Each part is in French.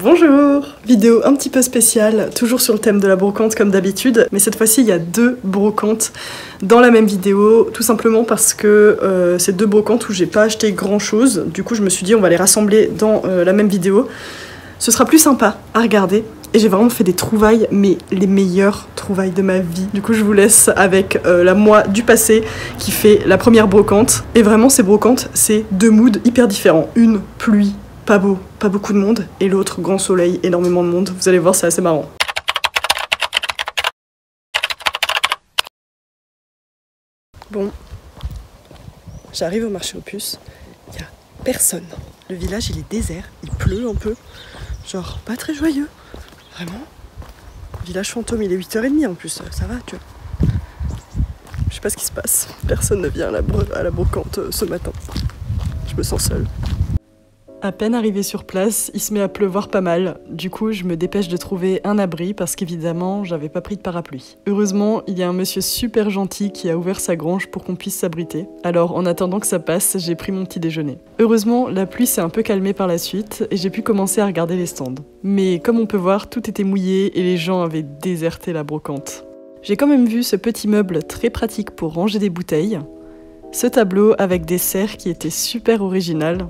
Bonjour! Vidéo un petit peu spéciale, toujours sur le thème de la brocante comme d'habitude, mais cette fois-ci il y a deux brocantes dans la même vidéo, tout simplement parce que c'est deux brocantes où j'ai pas acheté grand chose, du coup je me suis dit on va les rassembler dans la même vidéo. Ce sera plus sympa à regarder, et j'ai vraiment fait des trouvailles, mais les meilleures trouvailles de ma vie. Du coup je vous laisse avec la moi du passé qui fait la première brocante, et vraiment ces brocantes c'est deux moods hyper différents, une pluie, pas beau, pas beaucoup de monde, et l'autre, grand soleil, énormément de monde. Vous allez voir, c'est assez marrant. Bon, j'arrive au marché aux puces, il n'y a personne. Le village, il est désert, il pleut un peu, genre pas très joyeux, vraiment. Village fantôme, il est 8h30 en plus, ça va, tu vois. Je sais pas ce qui se passe, personne ne vient à la brocante ce matin. Je me sens seule. À peine arrivé sur place, il se met à pleuvoir pas mal. Du coup, je me dépêche de trouver un abri parce qu'évidemment, j'avais pas pris de parapluie. Heureusement, il y a un monsieur super gentil qui a ouvert sa grange pour qu'on puisse s'abriter. Alors, en attendant que ça passe, j'ai pris mon petit déjeuner. Heureusement, la pluie s'est un peu calmée par la suite et j'ai pu commencer à regarder les stands. Mais comme on peut voir, tout était mouillé et les gens avaient déserté la brocante. J'ai quand même vu ce petit meuble très pratique pour ranger des bouteilles, ce tableau avec des serres qui était super original,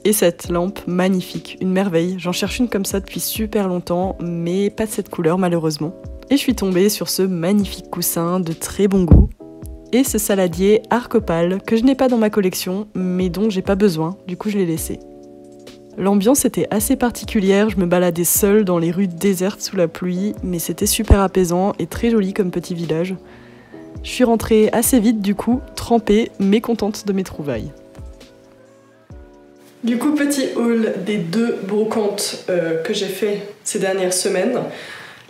et cette lampe magnifique, une merveille. J'en cherche une comme ça depuis super longtemps, mais pas de cette couleur malheureusement. Et je suis tombée sur ce magnifique coussin de très bon goût. Et ce saladier Arcopal, que je n'ai pas dans ma collection, mais dont j'ai pas besoin, du coup je l'ai laissé. L'ambiance était assez particulière, je me baladais seule dans les rues désertes sous la pluie, mais c'était super apaisant et très joli comme petit village. Je suis rentrée assez vite du coup, trempée, mais contente de mes trouvailles. Du coup, petit haul des deux brocantes que j'ai fait ces dernières semaines.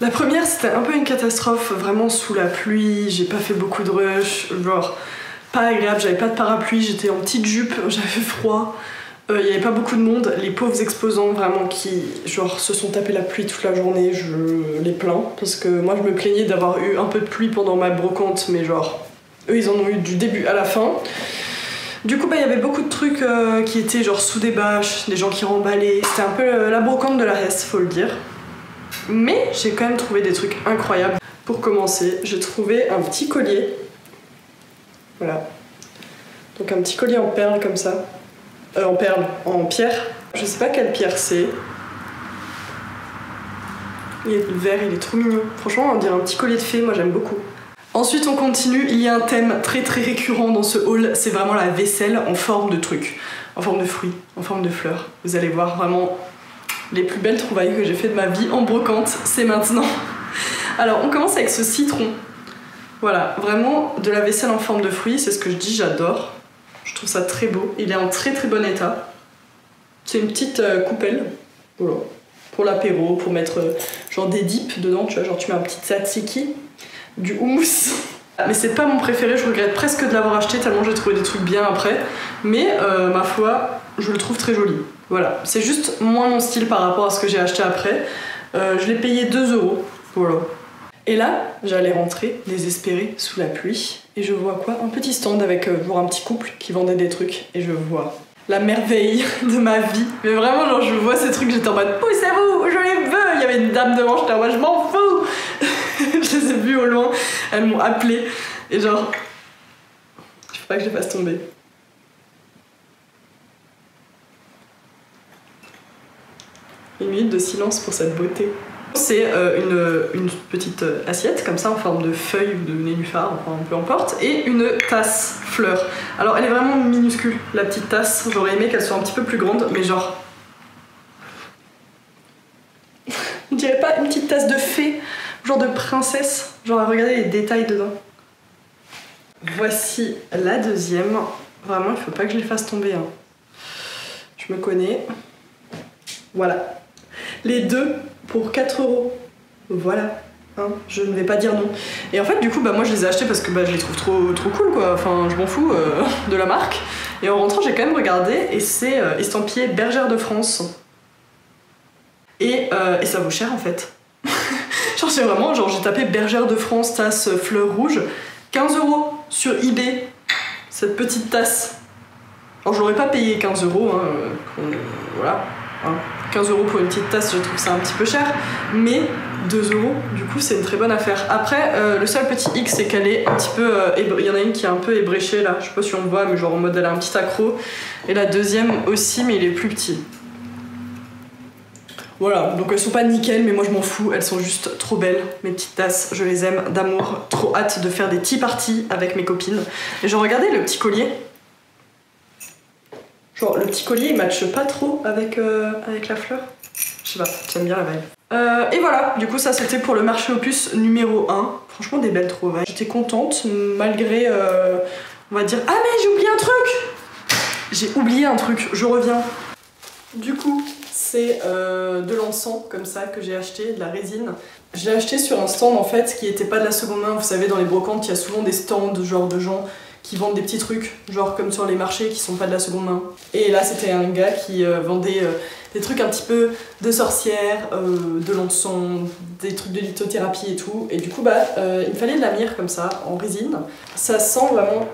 La première, c'était un peu une catastrophe, vraiment sous la pluie, j'ai pas fait beaucoup de rush, genre pas agréable, j'avais pas de parapluie, j'étais en petite jupe, j'avais froid, il y avait pas beaucoup de monde, les pauvres exposants vraiment qui genre se sont tapés la pluie toute la journée, je les plains, parce que moi je me plaignais d'avoir eu un peu de pluie pendant ma brocante, mais genre eux ils en ont eu du début à la fin. Du coup, il y avait beaucoup de trucs qui étaient genre sous des bâches, des gens qui remballaient. C'était un peu la brocante de la Hesse, faut le dire. Mais j'ai quand même trouvé des trucs incroyables. Pour commencer, j'ai trouvé un petit collier. Voilà. Donc un petit collier en perles comme ça. En perles, en pierre. Je sais pas quelle pierre c'est. Il est vert, il est trop mignon. Franchement, on dirait un petit collier de fée, moi j'aime beaucoup. Ensuite on continue, il y a un thème très récurrent dans ce haul, c'est vraiment la vaisselle en forme de trucs, en forme de fruits, en forme de fleurs. Vous allez voir vraiment les plus belles trouvailles que j'ai fait de ma vie en brocante, c'est maintenant. Alors on commence avec ce citron. Voilà, vraiment de la vaisselle en forme de fruits, c'est ce que je dis, j'adore. Je trouve ça très beau, il est en très bon état. C'est une petite coupelle, voilà, pour l'apéro, pour mettre genre des dips dedans, tu vois, genre tu mets un petit tzatziki. Du houmous. Mais c'est pas mon préféré, je regrette presque de l'avoir acheté tellement j'ai trouvé des trucs bien après. Mais ma foi, je le trouve très joli. Voilà, c'est juste moins mon style par rapport à ce que j'ai acheté après. Je l'ai payé 2 €. Voilà. Et là, j'allais rentrer désespérée sous la pluie. Et je vois quoi? Un petit stand avec genre un petit couple qui vendait des trucs. Et je vois la merveille de ma vie. Mais vraiment, genre, je vois ces trucs, j'étais en mode poussez-vous, je les veux. Il y avait une dame devant, j'étais en mode je m'en fous. Je les ai vues au loin, elles m'ont appelé et genre, il faut pas que je les fasse tomber. Une minute de silence pour cette beauté. C'est une petite assiette comme ça en forme de feuille ou de nénuphar, enfin peu importe, et une tasse fleur. Alors elle est vraiment minuscule la petite tasse, j'aurais aimé qu'elle soit un petit peu plus grande, mais genre... On dirait pas une petite tasse de fée, genre de princesse, genre à regarder les détails dedans. Voici la deuxième. Vraiment, il faut pas que je les fasse tomber. Hein. Je me connais. Voilà. Les deux pour 4 €. Voilà. Hein, je ne vais pas dire non. Et en fait, du coup, moi je les ai achetés parce que je les trouve trop cool, quoi. Enfin, je m'en fous de la marque. Et en rentrant, j'ai quand même regardé et c'est estampillé Bergère de France. Et ça vaut cher en fait. Genre c'est vraiment, genre j'ai tapé Bergère de France tasse fleur rouge, 15 € sur eBay, cette petite tasse. Alors je l'aurais pas payé 15 €, hein, voilà, hein. 15 € pour une petite tasse, je trouve ça un petit peu cher, mais 2 €, du coup c'est une très bonne affaire. Après, le seul petit hic, c'est qu'elle est un petit peu, il y en a une qui est un peu ébréchée là, je sais pas si on le voit, mais genre en mode elle a un petit accroc, et la deuxième aussi, mais il est plus petit. Voilà, donc elles sont pas nickel, mais moi je m'en fous, elles sont juste trop belles, mes petites tasses, je les aime d'amour, trop hâte de faire des tea parties avec mes copines. Et genre regardez le petit collier, genre le petit collier il matche pas trop avec, avec la fleur, je sais pas, j'aime bien la vibe. Et voilà, du coup ça c'était pour le marché aux puces numéro 1, franchement des belles trouvailles. J'étais contente malgré, on va dire, ah mais j'ai oublié un truc. J'ai oublié un truc, je reviens. Du coup, c'est de l'encens comme ça que j'ai acheté, de la résine. Je l'ai acheté sur un stand en fait qui était pas de la seconde main. Vous savez, dans les brocantes, il y a souvent des stands genre de gens qui vendent des petits trucs, genre comme sur les marchés qui sont pas de la seconde main. Et là, c'était un gars qui vendait des trucs un petit peu de sorcière, de l'encens, des trucs de lithothérapie et tout. Et du coup, bah, il me fallait de la myrrhe comme ça, en résine. Ça sent vraiment...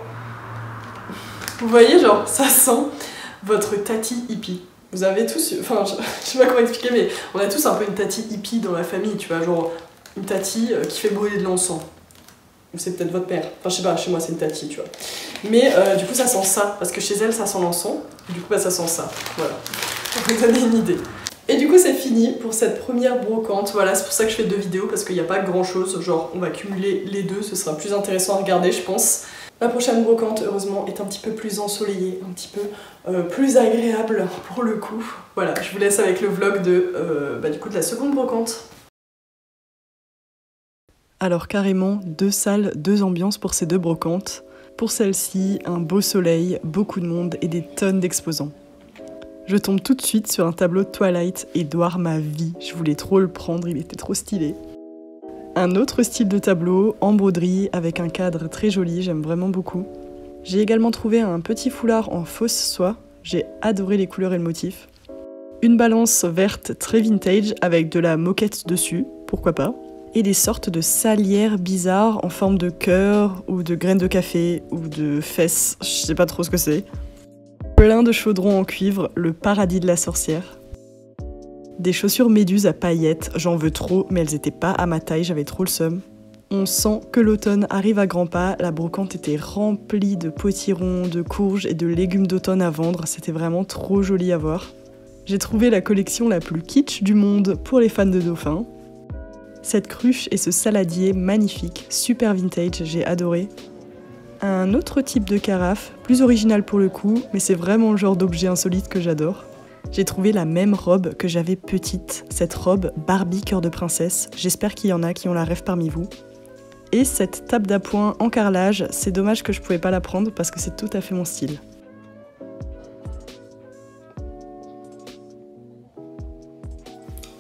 Vous voyez, genre, ça sent votre tati hippie. Vous avez tous, enfin je sais pas comment expliquer, mais on a tous un peu une tati hippie dans la famille, tu vois, genre une tati qui fait brûler de l'encens. Ou c'est peut-être votre père, enfin je sais pas, chez moi c'est une tati, tu vois. Mais du coup ça sent ça, parce que chez elle ça sent l'encens, du coup bah ça sent ça, voilà. Pour vous donner une idée. Et du coup c'est fini pour cette première brocante, voilà, c'est pour ça que je fais 2 vidéos, parce qu'il n'y a pas grand chose, genre on va cumuler les deux, ce sera plus intéressant à regarder je pense. La prochaine brocante, heureusement, est un petit peu plus ensoleillée, un petit peu plus agréable pour le coup. Voilà, je vous laisse avec le vlog de, du coup, de la seconde brocante. Alors carrément, 2 salles, 2 ambiances pour ces 2 brocantes. Pour celle-ci, un beau soleil, beaucoup de monde et des tonnes d'exposants. Je tombe tout de suite sur un tableau de Twilight, Édouard ma vie. Je voulais trop le prendre, il était trop stylé. Un autre style de tableau, en broderie, avec un cadre très joli, j'aime vraiment beaucoup. J'ai également trouvé un petit foulard en fausse soie, j'ai adoré les couleurs et le motif. Une balance verte très vintage avec de la moquette dessus, pourquoi pas. Et des sortes de salières bizarres en forme de cœur, ou de graines de café, ou de fesses, je sais pas trop ce que c'est. Plein de chaudrons en cuivre, le paradis de la sorcière. Des chaussures méduses à paillettes, j'en veux trop, mais elles étaient pas à ma taille, j'avais trop le seum. On sent que l'automne arrive à grands pas, la brocante était remplie de potirons, de courges et de légumes d'automne à vendre, c'était vraiment trop joli à voir. J'ai trouvé la collection la plus kitsch du monde pour les fans de dauphins. Cette cruche et ce saladier magnifique, super vintage, j'ai adoré. Un autre type de carafe, plus original pour le coup, mais c'est vraiment le genre d'objet insolite que j'adore. J'ai trouvé la même robe que j'avais petite, cette robe Barbie cœur de princesse, j'espère qu'il y en a qui ont la rêve parmi vous. Et cette table d'appoint en carrelage, c'est dommage que je pouvais pas la prendre parce que c'est tout à fait mon style.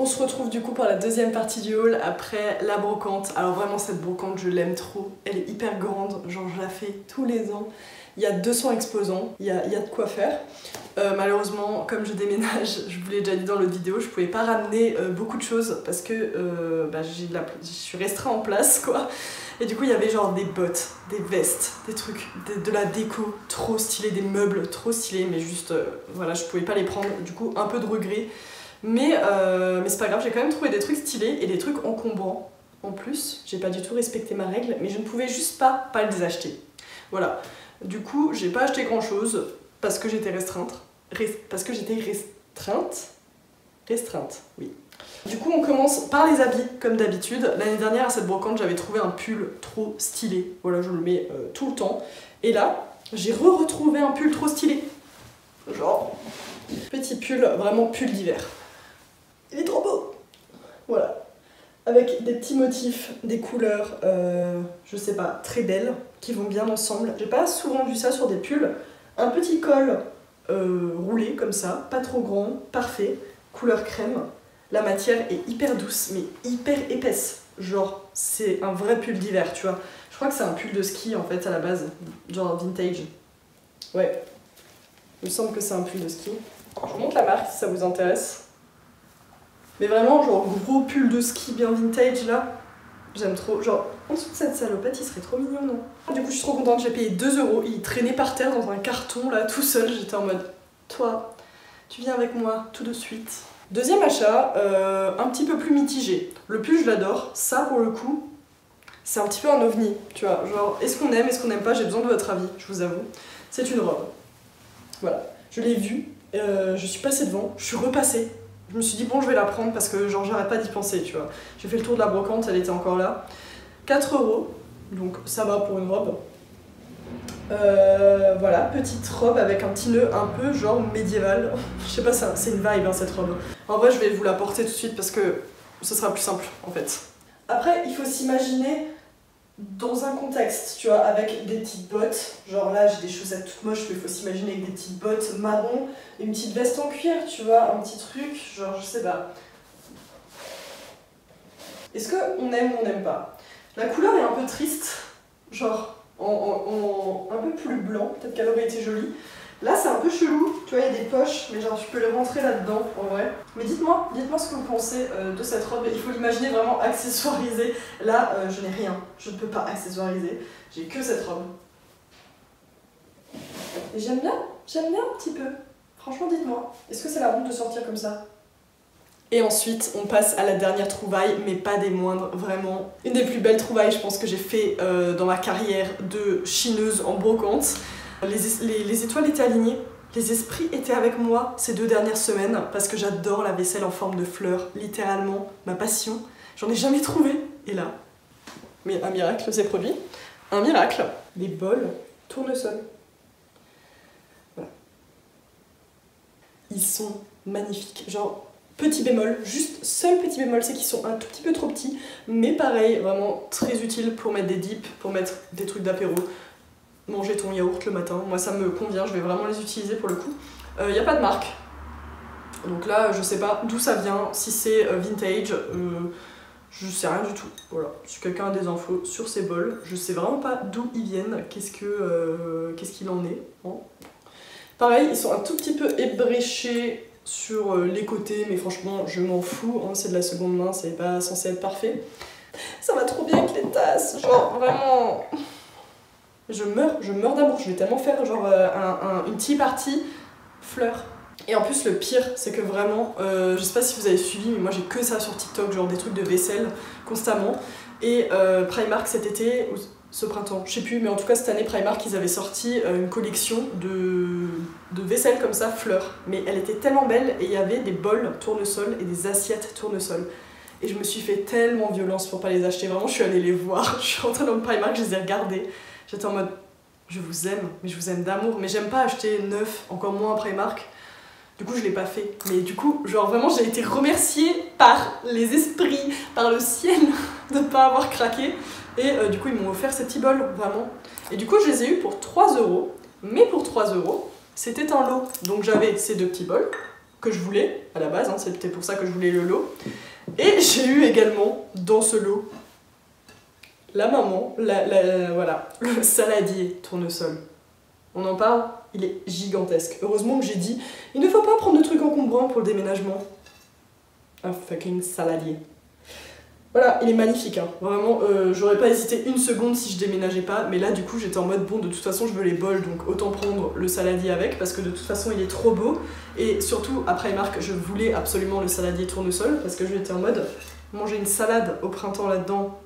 On se retrouve du coup pour la deuxième partie du haul après la brocante. Alors vraiment cette brocante je l'aime trop, elle est hyper grande, genre je la fais tous les ans. Il y a 200 exposants, il y a de quoi faire. Malheureusement, comme je déménage, je vous l'ai déjà dit dans l'autre vidéo, je pouvais pas ramener beaucoup de choses parce que je suis restreint en place quoi. Et du coup il y avait genre des bottes, des vestes, des trucs, de la déco trop stylée, des meubles trop stylés, mais juste voilà, je pouvais pas les prendre, du coup un peu de regret. Mais c'est pas grave, j'ai quand même trouvé des trucs stylés et des trucs encombrants. En plus, j'ai pas du tout respecté ma règle, mais je ne pouvais juste pas les acheter. Voilà. Du coup, j'ai pas acheté grand chose parce que j'étais restreinte. Restreinte, oui. Du coup, on commence par les habits, comme d'habitude. L'année dernière, à cette brocante, j'avais trouvé un pull trop stylé. Voilà, je le mets tout le temps. Et là, j'ai retrouvé un pull trop stylé. Genre, petit pull, vraiment pull d'hiver. Il est trop beau. Voilà. Avec des petits motifs, des couleurs, je sais pas, très belles, qui vont bien ensemble. J'ai pas souvent vu ça sur des pulls. Un petit col roulé comme ça, pas trop grand, parfait, couleur crème. La matière est hyper douce, mais hyper épaisse. Genre, c'est un vrai pull d'hiver, tu vois. Je crois que c'est un pull de ski en fait à la base, genre vintage. Ouais, il me semble que c'est un pull de ski. Je vous montre la marque si ça vous intéresse. Mais vraiment, genre gros pull de ski bien vintage là. J'aime trop. Genre, en dessous de cette salopette, il serait trop mignon, non? Du coup, je suis trop contente, j'ai payé 2 €. Il traînait par terre dans un carton là, tout seul. J'étais en mode, toi, tu viens avec moi tout de suite. Deuxième achat, un petit peu plus mitigé. Le pull, je l'adore. Ça, pour le coup, c'est un petit peu un ovni, tu vois. Genre, est-ce qu'on aime, est-ce qu'on n'aime pas? J'ai besoin de votre avis, je vous avoue. C'est une robe. Voilà. Je l'ai vue, je suis passée devant, je suis repassée. Je me suis dit, bon, je vais la prendre parce que, genre, j'arrête pas d'y penser, tu vois. J'ai fait le tour de la brocante, elle était encore là. 4 €, donc ça va pour une robe. Voilà, petite robe avec un petit nœud un peu genre médiéval. Je sais pas, c'est une vibe hein, cette robe. En vrai, je vais vous la porter tout de suite parce que ce sera plus simple en fait. Après, il faut s'imaginer dans un contexte, tu vois, avec des petites bottes. Genre là, j'ai des chaussettes toutes moches, mais il faut s'imaginer avec des petites bottes marron, une petite veste en cuir, tu vois, un petit truc, genre je sais pas. Est-ce qu'on aime ou on n'aime pas? La couleur est un peu triste, genre un peu plus blanc, peut-être qu'elle aurait été jolie. Là c'est un peu chelou, tu vois il y a des poches, mais genre tu peux les rentrer là-dedans en vrai. Mais dites-moi ce que vous pensez de cette robe, il faut l'imaginer vraiment accessoirisée. Là je n'ai rien, je ne peux pas accessoiriser, j'ai que cette robe. Et j'aime bien un petit peu. Franchement dites-moi, est-ce que c'est la honte de sortir comme ça? Et ensuite, on passe à la dernière trouvaille, mais pas des moindres, vraiment. Une des plus belles trouvailles, je pense, que j'ai fait dans ma carrière de chineuse en brocante. Les étoiles étaient alignées, les esprits étaient avec moi ces 2 dernières semaines, parce que j'adore la vaisselle en forme de fleurs, littéralement, ma passion. J'en ai jamais trouvé, et là, mais un miracle s'est produit. Un miracle, les bols tournesol. Voilà. Ils sont magnifiques, genre... Petit bémol, juste seul petit bémol, c'est qu'ils sont un tout petit peu trop petits, mais pareil, vraiment très utile pour mettre des dips, pour mettre des trucs d'apéro, manger ton yaourt le matin. Moi ça me convient, je vais vraiment les utiliser pour le coup. Y a pas de marque, donc là je sais pas d'où ça vient, si c'est vintage, je sais rien du tout. Voilà, si quelqu'un a des infos sur ces bols, je sais vraiment pas d'où ils viennent, qu'est-ce qu'il en est. Hein. Pareil, ils sont un tout petit peu ébréchés sur les côtés, mais franchement je m'en fous, hein, c'est de la seconde main, c'est pas censé être parfait. Ça va trop bien avec les tasses, genre vraiment... Je meurs d'amour, je vais tellement faire genre une tea party fleurs. Et en plus le pire, c'est que vraiment, je sais pas si vous avez suivi, mais moi j'ai que ça sur TikTok, genre des trucs de vaisselle constamment. Et Primark cet été, ou ce printemps, je sais plus, mais en tout cas cette année Primark ils avaient sorti une collection de vaisselle comme ça, fleurs. Mais elle était tellement belle et il y avait des bols tournesol et des assiettes tournesol. Et je me suis fait tellement violence pour pas les acheter, vraiment je suis allée les voir, je suis rentrée dans le Primark, je les ai regardés. J'étais en mode, je vous aime, mais je vous aime d'amour, mais j'aime pas acheter neuf, encore moins un Primark. Du coup, je l'ai pas fait. Mais du coup, genre vraiment, j'ai été remerciée par les esprits, par le ciel, de ne pas avoir craqué. Et du coup, ils m'ont offert ces petits bols, vraiment. Et du coup, je les ai eus pour 3 €. Mais pour 3 €, c'était un lot. Donc j'avais ces 2 petits bols, que je voulais, à la base, hein, c'était pour ça que je voulais le lot. Et j'ai eu également, dans ce lot, la maman, voilà, le saladier tournesol. On en parle, il est gigantesque. Heureusement que j'ai dit, il ne faut pas prendre de trucs encombrants pour le déménagement. Un fucking saladier. Voilà, il est magnifique, hein. Vraiment, j'aurais pas hésité une seconde si je déménageais pas, mais là du coup j'étais en mode, bon de toute façon je veux les bols, donc autant prendre le saladier avec, parce que de toute façon il est trop beau. Et surtout, après Primark, je voulais absolument le saladier tournesol, parce que j'étais en mode, manger une salade au printemps là-dedans,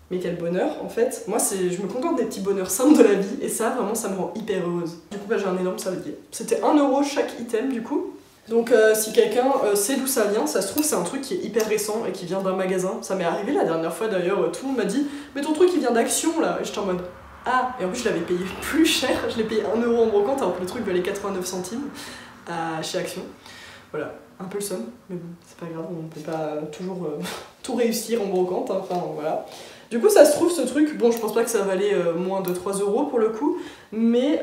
mais quel bonheur en fait. Moi je me contente des petits bonheurs simples de la vie, et ça vraiment ça me rend hyper heureuse. Du coup bah, j'ai un énorme saladier. C'était 1 € chaque item du coup. Donc si quelqu'un sait d'où ça vient, ça se trouve c'est un truc qui est hyper récent et qui vient d'un magasin. Ça m'est arrivé la dernière fois d'ailleurs, tout le monde m'a dit « Mais ton truc il vient d'Action là !» Et j'étais en mode « Ah !» Et en plus je l'avais payé plus cher, je l'ai payé 1 € en brocante alors que le truc valait 89 centimes chez Action. Voilà, un peu le seum, mais bon, c'est pas grave, on peut pas toujours tout réussir en brocante, hein, enfin voilà. Du coup ça se trouve ce truc, bon je pense pas que ça valait moins de 3 € pour le coup, mais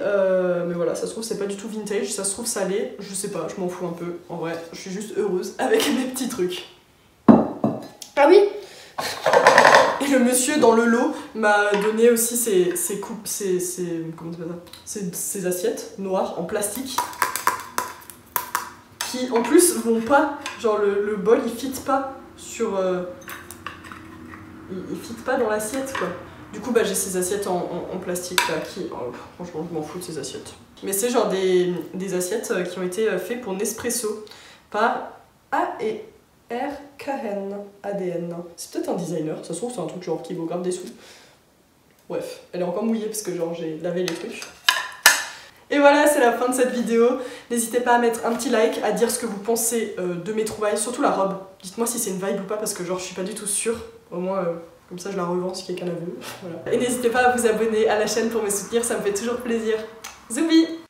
voilà, ça se trouve c'est pas du tout vintage, ça se trouve ça l'est, je sais pas, je m'en fous un peu, en vrai, je suis juste heureuse avec mes petits trucs. Ah oui. Et le monsieur dans le lot m'a donné aussi ses coupes, comment ça, ses assiettes noires en plastique, qui en plus vont pas, genre le bol il fit pas sur... il fit pas dans l'assiette quoi. Du coup bah j'ai ces assiettes en plastique là qui... Oh, franchement je m'en fous de ces assiettes. Mais c'est genre des assiettes qui ont été faites pour Nespresso par A-E-R-K-N. ADN. C'est peut-être un designer, ça se trouve c'est un truc genre qui vaut grave des sous. Bref, elle est encore mouillée parce que genre j'ai lavé les trucs. Et voilà, c'est la fin de cette vidéo. N'hésitez pas à mettre un petit like, à dire ce que vous pensez de mes trouvailles, surtout la robe. Dites-moi si c'est une vibe ou pas parce que genre je suis pas du tout sûre. Au moins comme ça je la revends si quelqu'un la veut. Voilà. Et n'hésitez pas à vous abonner à la chaîne pour me soutenir, ça me fait toujours plaisir. Zoubi!